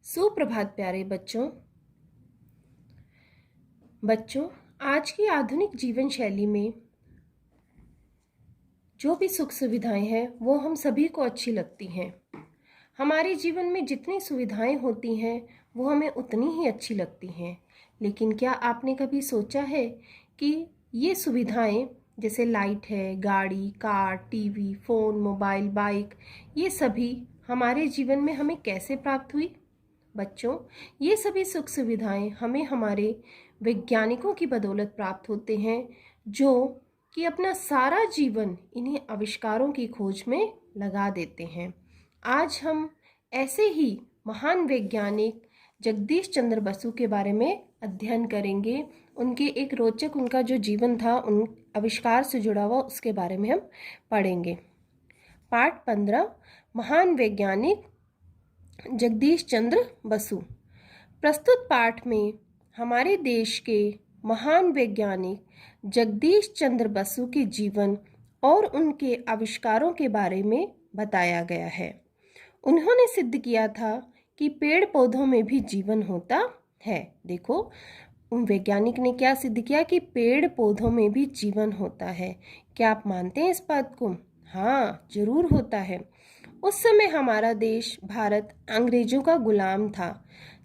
सुप्रभात प्यारे बच्चों। आज की आधुनिक जीवन शैली में जो भी सुख सुविधाएं हैं वो हम सभी को अच्छी लगती हैं। हमारे जीवन में जितनी सुविधाएं होती हैं वो हमें उतनी ही अच्छी लगती हैं। लेकिन क्या आपने कभी सोचा है कि ये सुविधाएं जैसे लाइट है, गाड़ी, car, TV, phone, mobile, bike, ये सभी हमारे जीवन में हमें कैसे प्राप्त हुई? बच्चों, ये सभी सुख सुविधाएं हमें हमारे वैज्ञानिकों की बदौलत प्राप्त होते हैं, जो कि अपना सारा जीवन इन्हीं आविष्कारों की खोज में लगा देते हैं। आज हम ऐसे ही महान वैज्ञानिक जगदीश चंद्र बसु के बारे में अध्ययन करेंगे। उनके एक रोचक उनका जो जीवन था, उन आविष्कार से जुड़ा हुआ, उसके बारे में हम पढ़ेंगे। पाठ 15, महान वैज्ञानिक जगदीश चंद्र बसु। प्रस्तुत पाठ में हमारे देश के महान वैज्ञानिक जगदीश चंद्र बसु के जीवन और उनके आविष्कारों के बारे में बताया गया है। उन्होंने सिद्ध किया था कि पेड़ पौधों में भी जीवन होता है। देखो, उन वैज्ञानिक ने क्या सिद्ध किया कि पेड़ पौधों में भी जीवन होता है। क्या आप मानते हैं इस बात को? हाँ, जरूर होता है। उस समय हमारा देश भारत अंग्रेजों का गुलाम था।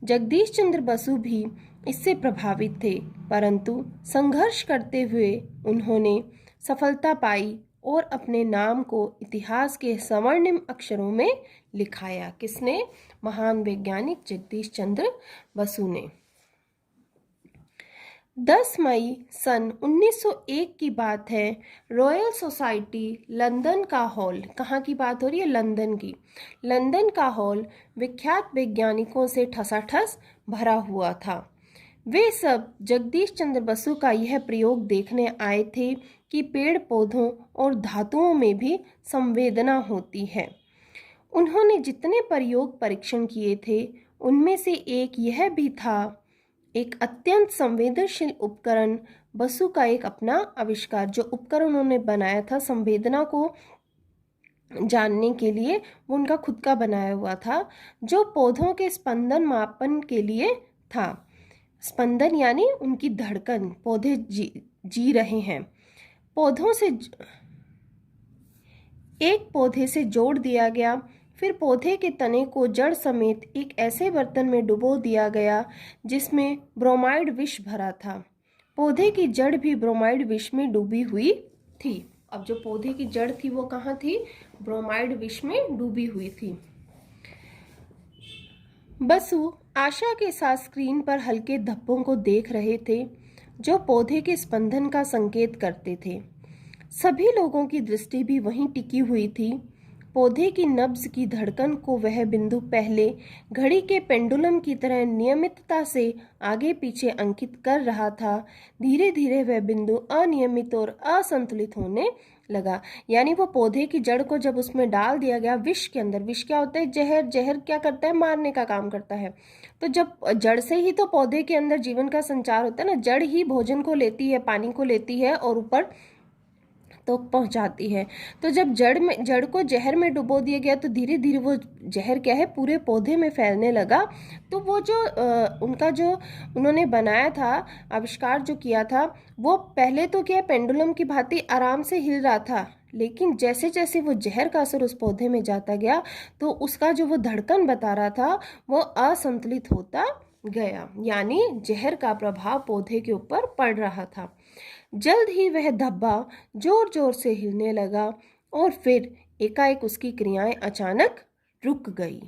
जगदीश चंद्र बसु भी इससे प्रभावित थे, परंतु संघर्ष करते हुए उन्होंने सफलता पाई और अपने नाम को इतिहास के स्वर्णिम अक्षरों में लिखाया। किसने? महान वैज्ञानिक जगदीश चंद्र बसु ने। 10 मई सन 1901 की बात है। रॉयल सोसाइटी लंदन का हॉल, कहाँ की बात हो रही है? लंदन की। लंदन का हॉल विख्यात वैज्ञानिकों से ठसाठस भरा हुआ था। वे सब जगदीश चंद्र बसु का यह प्रयोग देखने आए थे कि पेड़ पौधों और धातुओं में भी संवेदना होती है। उन्होंने जितने प्रयोग परीक्षण किए थे उनमें से एक यह भी था। एक अत्यंत संवेदनशील उपकरण, बसु का एक अपना आविष्कार, जो उपकरण उन्होंने बनाया था संवेदना को जानने के लिए, वो उनका खुद का बनाया हुआ था, जो पौधों के स्पंदन मापन के लिए था। स्पंदन यानी उनकी धड़कन, पौधे जी रहे हैं। पौधों से एक पौधे से जोड़ दिया गया, फिर पौधे के तने को जड़ समेत एक ऐसे बर्तन में डुबो दिया गया जिसमें ब्रोमाइड विष भरा था। पौधे की जड़ भी ब्रोमाइड विष में डूबी हुई थी। अब जो पौधे की जड़ थी वो कहाँ थी? ब्रोमाइड विष में डूबी हुई थी। बसु आशा के साथ स्क्रीन पर हल्के धब्बों को देख रहे थे जो पौधे के स्पंदन का संकेत करते थे। सभी लोगों की दृष्टि भी वहीं टिकी हुई थी। पौधे की नब्ज की धड़कन को वह बिंदु पहले घड़ी के पेंडुलम की तरह नियमितता से आगे पीछे अंकित कर रहा था। धीरे धीरे वह बिंदु अनियमित और असंतुलित होने लगा। यानी वो पौधे की जड़ को जब उसमें डाल दिया गया विष के अंदर, विष क्या होता है? जहर। जहर क्या करता है? मारने का काम करता है। तो जब जड़ से ही तो पौधे के अंदर जीवन का संचार होता है ना, जड़ ही भोजन को लेती है, पानी को लेती है और ऊपर तो पहुंचाती है। तो जब जड़ को जहर में डुबो दिया गया तो धीरे धीरे वो जहर क्या है, पूरे पौधे में फैलने लगा। तो वो जो उनका जो उन्होंने बनाया था, आविष्कार जो किया था, वो पहले तो क्या पेंडुलम की भांति आराम से हिल रहा था, लेकिन जैसे जैसे वो जहर का असर उस पौधे में जाता गया तो उसका जो वो धड़कन बता रहा था वो असंतुलित होता गया। यानी जहर का प्रभाव पौधे के ऊपर पड़ रहा था। जल्द ही वह धब्बा जोर जोर से हिलने लगा और फिर एकाएक उसकी क्रियाएं अचानक रुक गई।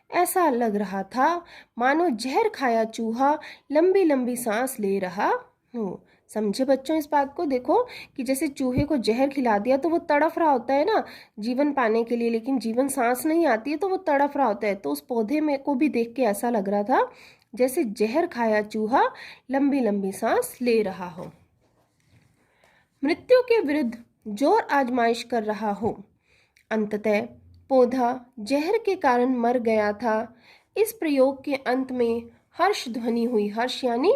ऐसा लग रहा था मानो जहर खाया चूहा लंबी लंबी सांस ले रहा हो। समझे बच्चों इस बात को? देखो कि जैसे चूहे को जहर खिला दिया तो वो तड़फ रहा होता है ना जीवन पाने के लिए, लेकिन जीवन सांस नहीं आती है तो वो तड़फ रहा होता है। तो उस पौधे में को भी देख के ऐसा लग रहा था जैसे जहर खाया चूहा लंबी लंबी सांस ले रहा हो, मृत्यु के विरुद्ध जोर आजमाइश कर रहा हो। अंततः पौधा जहर के कारण मर गया था। इस प्रयोग के अंत में हर्ष ध्वनि हुई। हर्ष यानी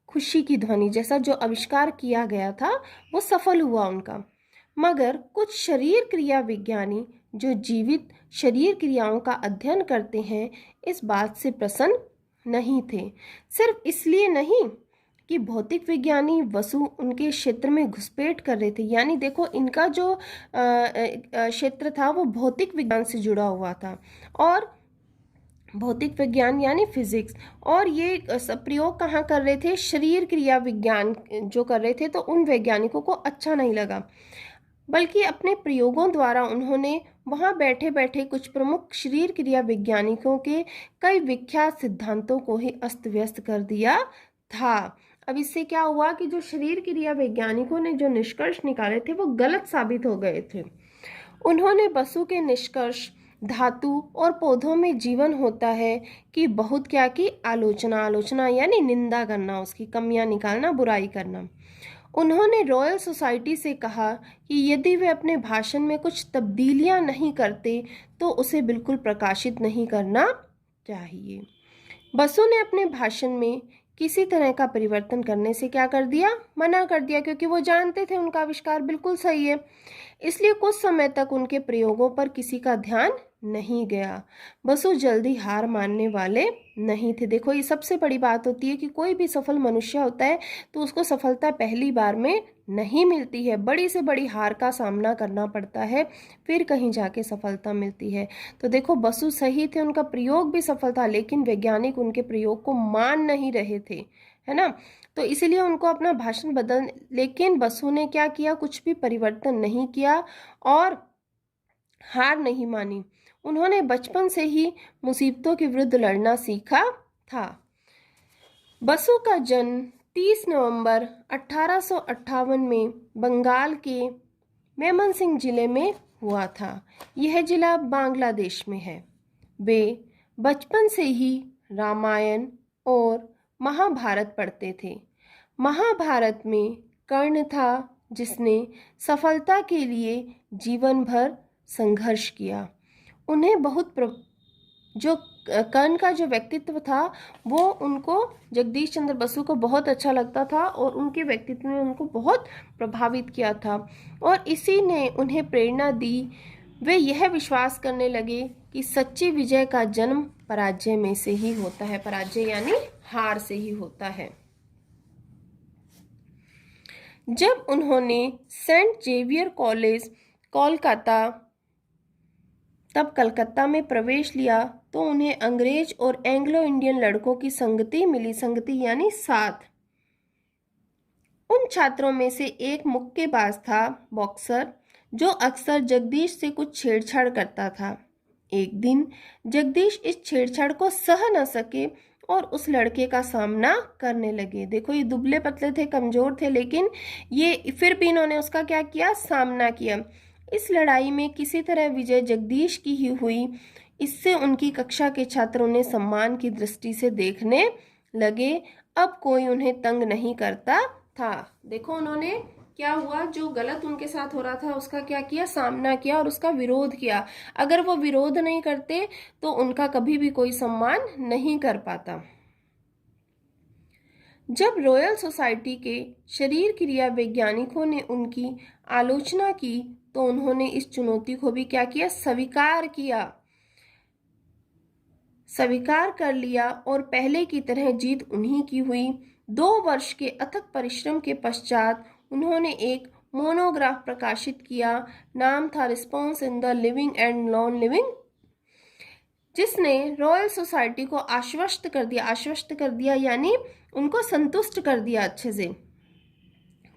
खुशी की ध्वनि। जैसा जो आविष्कार किया गया था वो सफल हुआ उनका। मगर कुछ शरीर क्रिया विज्ञानी जो जीवित शरीर क्रियाओं का अध्ययन करते हैं इस बात से प्रसन्न नहीं थे। सिर्फ इसलिए नहीं कि भौतिक विज्ञानी वसु उनके क्षेत्र में घुसपैठ कर रहे थे, यानी देखो इनका जो क्षेत्र था वो भौतिक विज्ञान से जुड़ा हुआ था, और भौतिक विज्ञान यानी फिजिक्स, और ये प्रयोग कहाँ कर रहे थे, शरीर क्रिया विज्ञान जो कर रहे थे, तो उन वैज्ञानिकों को अच्छा नहीं लगा, बल्कि अपने प्रयोगों द्वारा उन्होंने वहाँ बैठे बैठे कुछ प्रमुख शरीर क्रिया वैज्ञानिकों के कई विख्यात सिद्धांतों को ही अस्त व्यस्त कर दिया था। अब इससे क्या हुआ कि जो शरीर क्रिया वैज्ञानिकों ने जो निष्कर्ष निकाले थे वो गलत साबित हो गए थे। उन्होंने बसु के निष्कर्ष धातु और पौधों में जीवन होता है कि बहुत क्या की आलोचना यानी निंदा करना, उसकी कमियां निकालना, बुराई करना। उन्होंने रॉयल सोसाइटी से कहा कि यदि वे अपने भाषण में कुछ तब्दीलियां नहीं करते तो उसे बिल्कुल प्रकाशित नहीं करना चाहिए। बसु ने अपने भाषण में किसी तरह का परिवर्तन करने से क्या कर दिया, मना कर दिया, क्योंकि वो जानते थे उनका आविष्कार बिल्कुल सही है। इसलिए कुछ समय तक उनके प्रयोगों पर किसी का ध्यान नहीं गया। बसु जल्दी हार मानने वाले नहीं थे। देखो ये सबसे बड़ी बात होती है कि कोई भी सफल मनुष्य होता है तो उसको सफलता पहली बार में नहीं मिलती है, बड़ी से बड़ी हार का सामना करना पड़ता है, फिर कहीं जाके सफलता मिलती है। तो देखो बसु सही थे, उनका प्रयोग भी सफल था, लेकिन वैज्ञानिक उनके प्रयोग को मान नहीं रहे थे, है ना। तो इसीलिए उनको अपना भाषण लेकिन बसु ने क्या किया, कुछ भी परिवर्तन नहीं किया और हार नहीं मानी। उन्होंने बचपन से ही मुसीबतों के विरुद्ध लड़ना सीखा था। बसु का जन्म 30 नवंबर 1858 में बंगाल के मेमनसिंह जिले में हुआ था। यह जिला बांग्लादेश में है। वे बचपन से ही रामायण और महाभारत पढ़ते थे। महाभारत में कर्ण था जिसने सफलता के लिए जीवन भर संघर्ष किया। उन्हें जो कर्ण का जो व्यक्तित्व था वो उनको जगदीश चंद्र बसु को बहुत अच्छा लगता था और उनके व्यक्तित्व ने उनको बहुत प्रभावित किया था, और इसी ने उन्हें प्रेरणा दी। वे यह विश्वास करने लगे कि सच्ची विजय का जन्म पराजय में से ही होता है, पराजय यानी हार से ही होता है। जब उन्होंने सेंट जेवियर कॉलेज कलकत्ता में प्रवेश लिया तो उन्हें अंग्रेज और एंग्लो इंडियन लड़कों की संगति मिली, संगति यानी साथ। उन छात्रों में से एक मुक्केबाज था, बॉक्सर, जो अक्सर जगदीश से कुछ छेड़छाड़ करता था। एक दिन जगदीश इस छेड़छाड़ को सह न सके और उस लड़के का सामना करने लगे। देखो ये दुबले पतले थे, कमजोर थे, लेकिन ये फिर भी इन्होंने उसका क्या किया, सामना किया। इस लड़ाई में किसी तरह विजय जगदीश की ही हुई। इससे उनकी कक्षा के छात्र उन्हें सम्मान की दृष्टि से देखने लगे। अब कोई उन्हें तंग नहीं करता था। देखो उन्होंने क्या हुआ, जो गलत उनके साथ हो रहा था उसका क्या किया, सामना किया और उसका विरोध किया। अगर वो विरोध नहीं करते तो उनका कभी भी कोई सम्मान नहीं कर पाता। जब रॉयल सोसाइटी के शरीर क्रिया वैज्ञानिकों ने उनकी आलोचना की तो उन्होंने इस चुनौती को भी क्या किया, स्वीकार कर लिया और पहले की तरह जीत उन्हीं की हुई। 2 वर्ष के अथक परिश्रम के पश्चात उन्होंने एक मोनोग्राफ प्रकाशित किया। नाम था response in the living and non living, जिसने रॉयल सोसाइटी को आश्वस्त कर दिया यानी उनको संतुष्ट कर दिया अच्छे से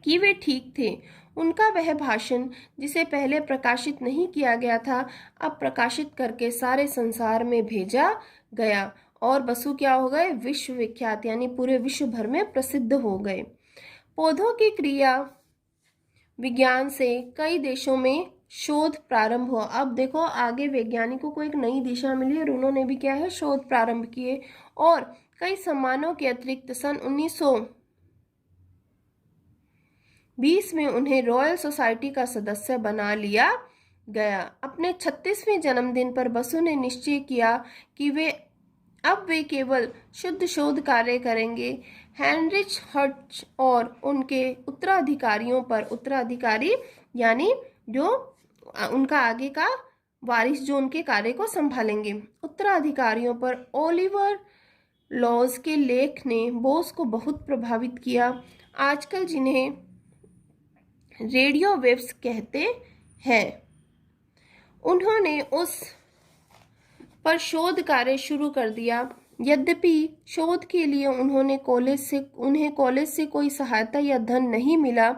कि वे ठीक थे। उनका वह भाषण जिसे पहले प्रकाशित नहीं किया गया था अब प्रकाशित करके सारे संसार में भेजा गया और बसु क्या हो गए, विश्वविख्यात, यानी पूरे विश्व भर में प्रसिद्ध हो गए। पौधों की क्रिया विज्ञान से कई देशों में शोध प्रारंभ हुआ। अब देखो आगे वैज्ञानिकों को एक नई दिशा मिली और उन्होंने भी क्या है, शोध प्रारंभ किए और कई सम्मानों के अतिरिक्त सन 1920 में उन्हें रॉयल सोसाइटी का सदस्य बना लिया गया। अपने 36वें जन्मदिन पर बसु ने निश्चय किया कि वे केवल शुद्ध शोध कार्य करेंगे। हेनरिच हर्ट्ज और उनके उत्तराधिकारी यानी जो उनका आगे का वारिस जो उनके कार्य को संभालेंगे। उत्तराधिकारियों पर ओलिवर लॉज के लेख ने बोस को बहुत प्रभावित किया। आजकल जिन्हें रेडियो वेव्स कहते हैं, उन्होंने उस पर शोध कार्य शुरू कर दिया। यद्यपि शोध के लिए उन्हें कॉलेज से कोई सहायता या धन नहीं मिला,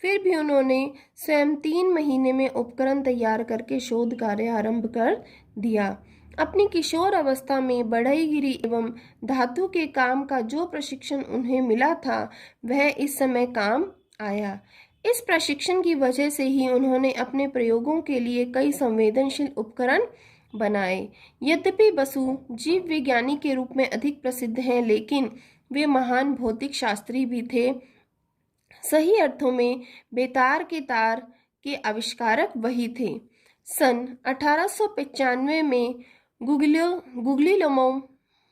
फिर भी उन्होंने स्वयं 3 महीने में उपकरण तैयार करके शोध कार्य आरंभ कर दिया। अपनी किशोर अवस्था में बढ़ईगिरी एवं धातु के काम का जो प्रशिक्षण उन्हें मिला था, वह इस समय काम आया। इस प्रशिक्षण की वजह से ही उन्होंने अपने प्रयोगों के लिए कई संवेदनशील उपकरण बनाए। यद्यपि बसु जीव विज्ञानी के रूप में अधिक प्रसिद्ध हैं, लेकिन वे महान भौतिक शास्त्री भी थे। सही अर्थों में बेतार के तार के आविष्कारक वही थे। सन 1895 में गुग्लियलो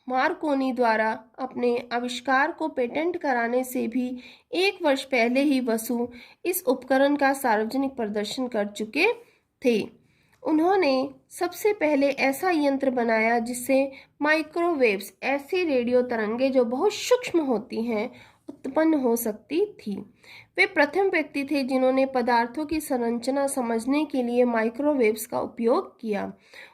मार्कोनी द्वारा अपने आविष्कार को पेटेंट कराने से भी 1 वर्ष पहले ही बसु इस उपकरण का सार्वजनिक प्रदर्शन कर चुके थे। उन्होंने सबसे पहले ऐसा यंत्र बनाया जिससे माइक्रोवेव्स, ऐसी रेडियो तरंगे जो बहुत सूक्ष्म होती हैं, उत्पन्न हो सकती थी। वे प्रथम व्यक्ति थे जिन्होंने पदार्थों की संरचना समझने के लिए माइक्रोवेव्स का उपयोग किया।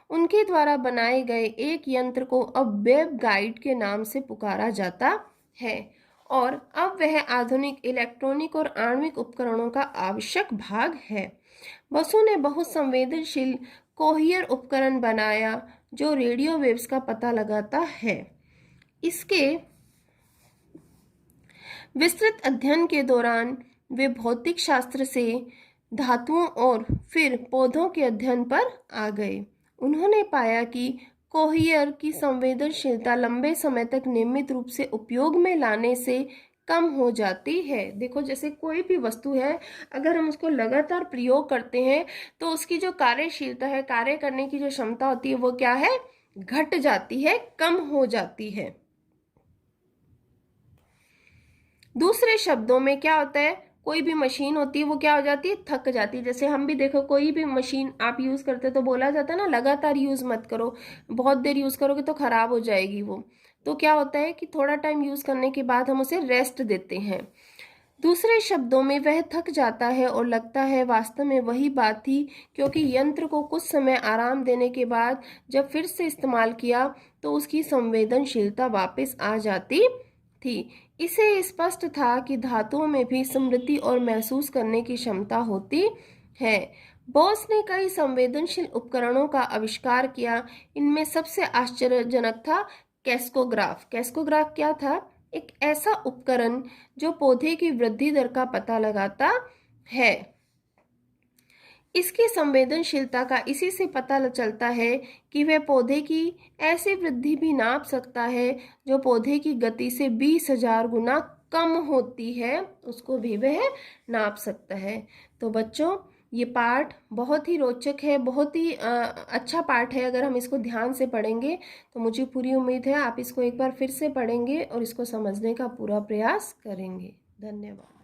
उनके द्वारा बनाए गए एक यंत्र को अब वेव गाइड के नाम से पुकारा जाता है और अब वह आधुनिक इलेक्ट्रॉनिक और आणविक उपकरणों का आवश्यक भाग है। बसु ने बहुत संवेदनशील कोहियर उपकरण बनाया जो रेडियो वेव्स का पता लगाता है। इसके विस्तृत अध्ययन के दौरान वे भौतिक शास्त्र से धातुओं और फिर पौधों के अध्ययन पर आ गए। उन्होंने पाया कि कोहियर की संवेदनशीलता लंबे समय तक नियमित रूप से उपयोग में लाने से कम हो जाती है। देखो, जैसे कोई भी वस्तु है, अगर हम उसको लगातार प्रयोग करते हैं तो उसकी जो कार्यशीलता है, कार्य करने की जो क्षमता होती है, वो क्या है, घट जाती है, कम हो जाती है। दूसरे शब्दों में क्या होता है, कोई भी मशीन होती है वो क्या हो जाती है, थक जाती है। जैसे हम भी देखो, कोई भी मशीन आप यूज करते हो तो बोला जाता है ना, लगातार यूज मत करो, बहुत देर यूज करोगे तो खराब हो जाएगी वो। तो क्या होता है कि थोड़ा टाइम यूज करने के बाद हम उसे रेस्ट देते हैं। दूसरे शब्दों में वह थक जाता है और लगता है वास्तव में वही बात थी, क्योंकि यंत्र को कुछ समय आराम देने के बाद जब फिर से इस्तेमाल किया तो उसकी संवेदनशीलता वापस आ जाती थी। इसे स्पष्ट था कि धातुओं में भी स्मृति और महसूस करने की क्षमता होती है। बोस ने कई संवेदनशील उपकरणों का आविष्कार किया। इनमें सबसे आश्चर्यजनक था कैस्कोग्राफ। कैस्कोग्राफ क्या था, एक ऐसा उपकरण जो पौधे की वृद्धि दर का पता लगाता है। इसकी संवेदनशीलता का इसी से पता चलता है कि वह पौधे की ऐसी वृद्धि भी नाप सकता है जो पौधे की गति से 20,000 गुना कम होती है, उसको भी वह नाप सकता है। तो बच्चों, ये पाठ बहुत ही रोचक है, बहुत ही अच्छा पाठ है। अगर हम इसको ध्यान से पढ़ेंगे तो मुझे पूरी उम्मीद है आप इसको एक बार फिर से पढ़ेंगे और इसको समझने का पूरा प्रयास करेंगे। धन्यवाद।